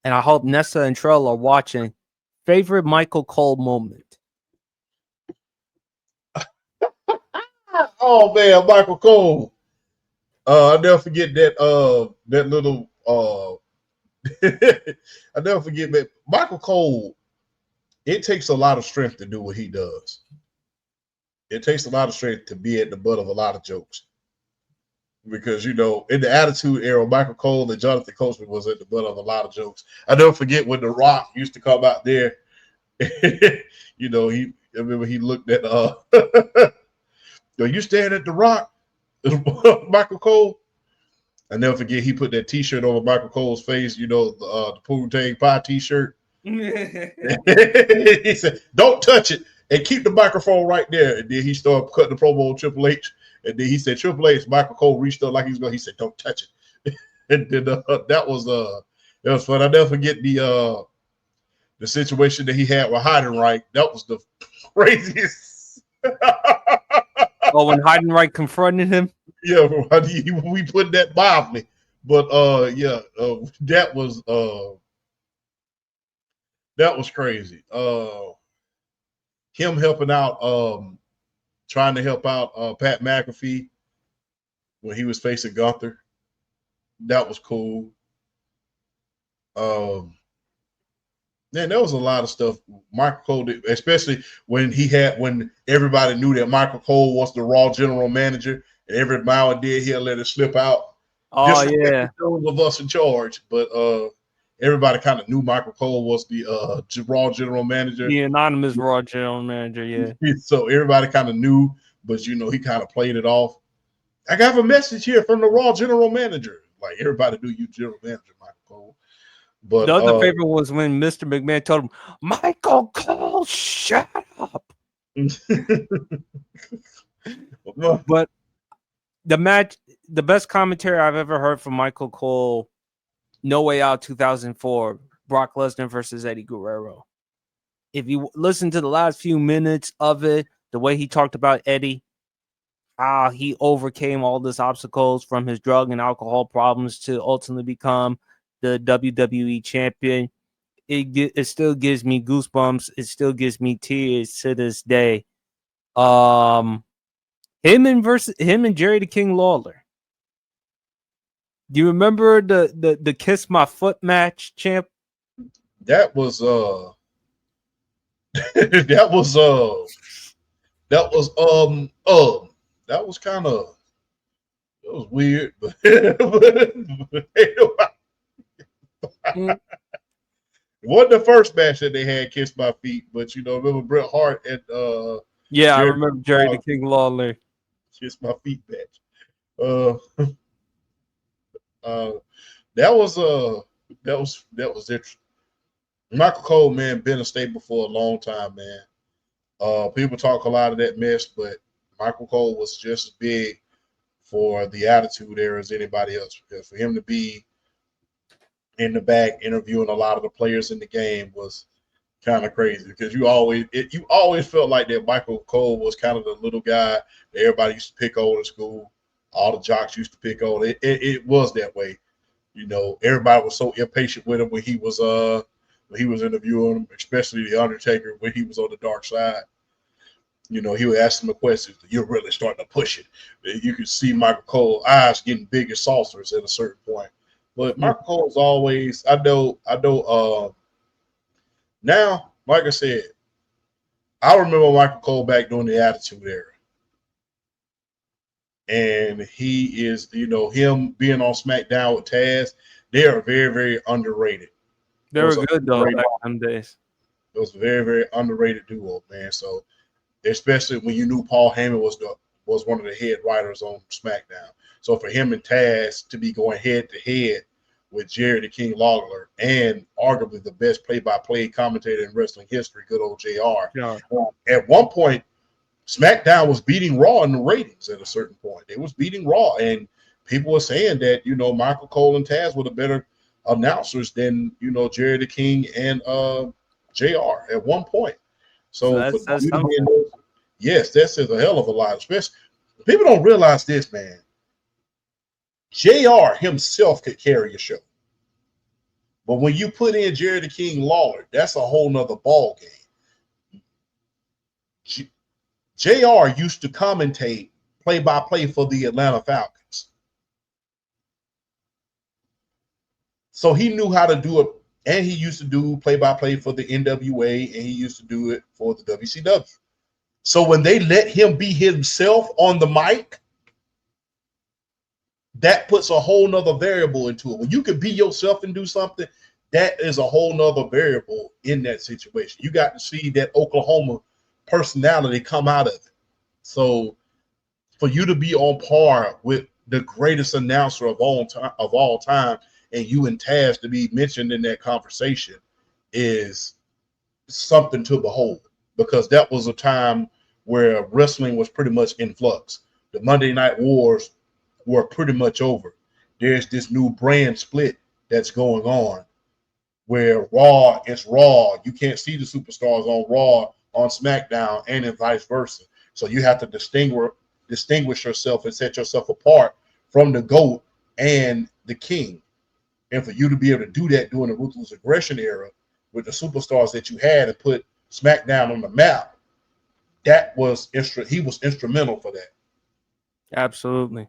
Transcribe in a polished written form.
and I hope Nessa and Trell are watching. Favorite Michael Cole moment? Oh man, Michael Cole. I never forget that little I never forget that Michael Cole. It takes a lot of strength to do what he does. It takes a lot of strength to be at the butt of a lot of jokes. Because in the Attitude Era, Michael Cole and Jonathan Coachman was at the butt of a lot of jokes. I never forget when The Rock used to come out there. I remember he looked at you staring at The Rock, Michael Cole. I never forget he put that T-shirt over Michael Cole's face. The Poontang Pie T-shirt. He said, "Don't touch it and keep the microphone right there." And then he started cutting the promo on Triple H. And then he said, "Triple H." Michael Cole reached up like he was going. He said, "Don't touch it." And then that was fun. I never forget the situation that he had with Heidenreich. That was the craziest. When Heidenreich confronted him. Yeah, we put that mildly, but that was crazy. Him helping out, trying to help out Pat McAfee when he was facing Gunther. That was cool. Man, there was a lot of stuff Michael Cole did, especially when everybody knew that Michael Cole was the Raw general manager, and every now and then he'll let it slip out. Oh yeah, those of us in charge, but everybody kind of knew Michael Cole was the Raw general manager, the anonymous Raw general manager. Yeah, so everybody kind of knew, but he kind of played it off. I got a message here from the Raw general manager. Like everybody knew you general manager Michael Cole. But the other favorite was when Mr. McMahon told him, "Michael Cole, shut up." But the match, the best commentary I've ever heard from Michael Cole, No Way Out 2004, Brock Lesnar versus Eddie Guerrero. If you listen to the last few minutes of it, the way he talked about Eddie, how he overcame all these obstacles from his drug and alcohol problems to ultimately become the WWE champion, it still gives me goosebumps. It still gives me tears to this day. Him and Jerry the King Lawler. Do you remember the Kiss My Foot match, champ? That was that was weird, but it wasn't the first match that they had Kiss My Feet, but remember Bret Hart and I remember Jerry the King Lawler Kiss My Feet match. That was interesting. Michael Cole, man, been a stable for a long time, man. People talk a lot of that mess, but Michael Cole was just as big for the Attitude Era as anybody else. Because for him to be in the back interviewing a lot of the players in the game was kind of crazy. Because you always felt like that Michael Cole was kind of the little guy that everybody used to pick on in school. All the jocks used to pick on. It was that way. Everybody was so impatient with him when he was interviewing him, especially the Undertaker when he was on the dark side. He would ask him a question. You're really starting to push it. You could see Michael Cole's eyes getting big as saucers at a certain point. But Michael Cole's always, I know. Now, like I said, I remember Michael Cole back during the Attitude Era. And he is, him being on SmackDown with Taz, they are very, very underrated. They were good though back in them days. It was a very, very underrated duo, man. So, especially when you knew Paul Heyman was one of the head writers on SmackDown. So for him and Taz to be going head to head with Jerry the King Lawler and arguably the best play-by-play commentator in wrestling history, good old JR. Yeah. At one point, SmackDown was beating Raw in the ratings at a certain point. It was beating Raw, and people were saying that, Michael Cole and Taz were the better announcers than, Jerry the King and JR at one point. So yes, that says a hell of a lot. Especially people don't realize this, man. JR himself could carry a show. But when you put in Jerry the King Lawler, that's a whole nother ball game. JR used to commentate play-by-play for the Atlanta Falcons. So he knew how to do it, and he used to do play-by-play for the NWA, and he used to do it for the WCW. So when they let him be himself on the mic, that puts a whole nother variable into it. When you can be yourself and do something, that is a whole nother variable in that situation. You got to see that Oklahoma personality come out of it. So for you to be on par with the greatest announcer of all time, and you and Taz to be mentioned in that conversation is something to behold, because that was a time where wrestling was pretty much in flux. The Monday Night Wars were pretty much over. There's this new brand split that's going on where Raw is Raw. You can't see the superstars on Raw, on SmackDown, and then vice versa. So you have to distinguish yourself and set yourself apart from the GOAT and the King. And for you to be able to do that during the Ruthless Aggression era with the superstars that you had and put SmackDown on the map, he was instrumental for that. Absolutely.